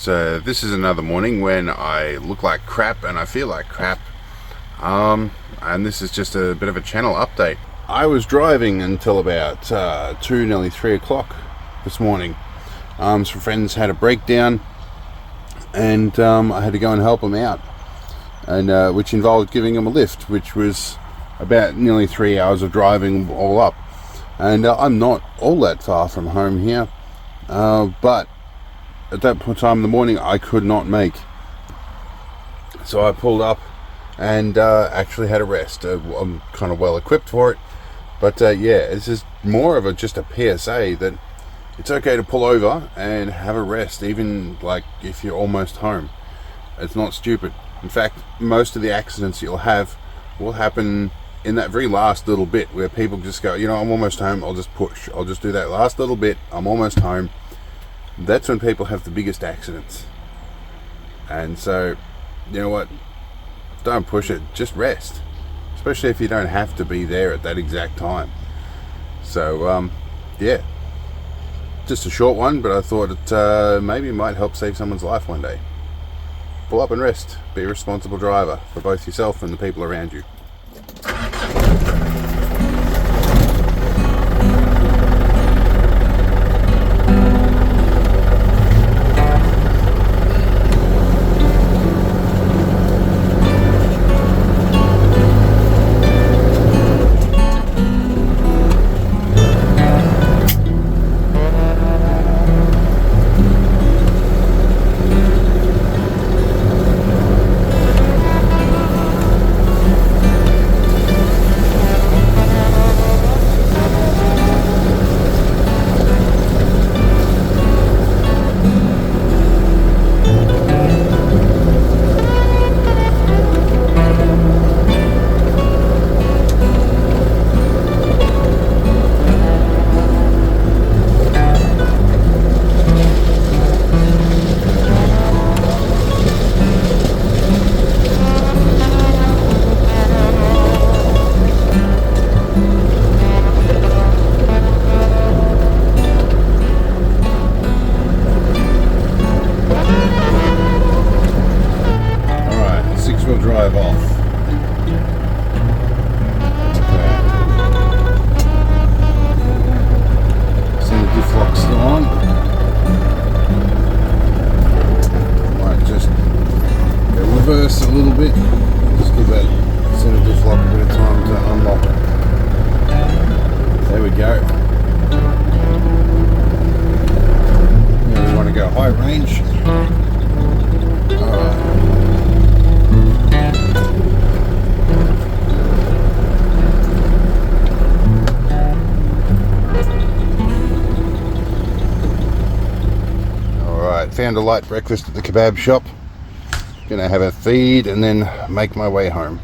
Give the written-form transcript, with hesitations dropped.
So this is another morning when I look like crap and I feel like crap, and this is just a bit of a channel update. I was driving until about 2, nearly 3 o'clock this morning. Some friends had a breakdown and I had to go and help them out, and which involved giving them a lift, which was about nearly 3 hours of driving all up. And I'm not all that far from home here, but at that point in time in the morning I could not make. So I pulled up and actually had a rest. I'm kind of well equipped for it, but yeah, this is more of just a PSA that it's okay to pull over and have a rest, even like if you're almost home. It's not stupid. In fact, most of the accidents you'll have will happen in that very last little bit where people just go, you know, I'm almost home, I'll just push, I'll just do that last little bit, I'm almost home. That's when people have the biggest accidents. And so, you know what, don't push it, just rest, especially if you don't have to be there at that exact time. So yeah, just a short one, but I thought it maybe might help save someone's life one day. Pull up and rest. Be a responsible driver for both yourself and the people around you. Drive off. Center diff lock's still on. Might just go reverse a little bit. Just give that center diff lock a bit of time to unlock. There we go. Now we want to go high range. Alright. Found a light breakfast at the kebab shop. Gonna have a feed and then make my way home.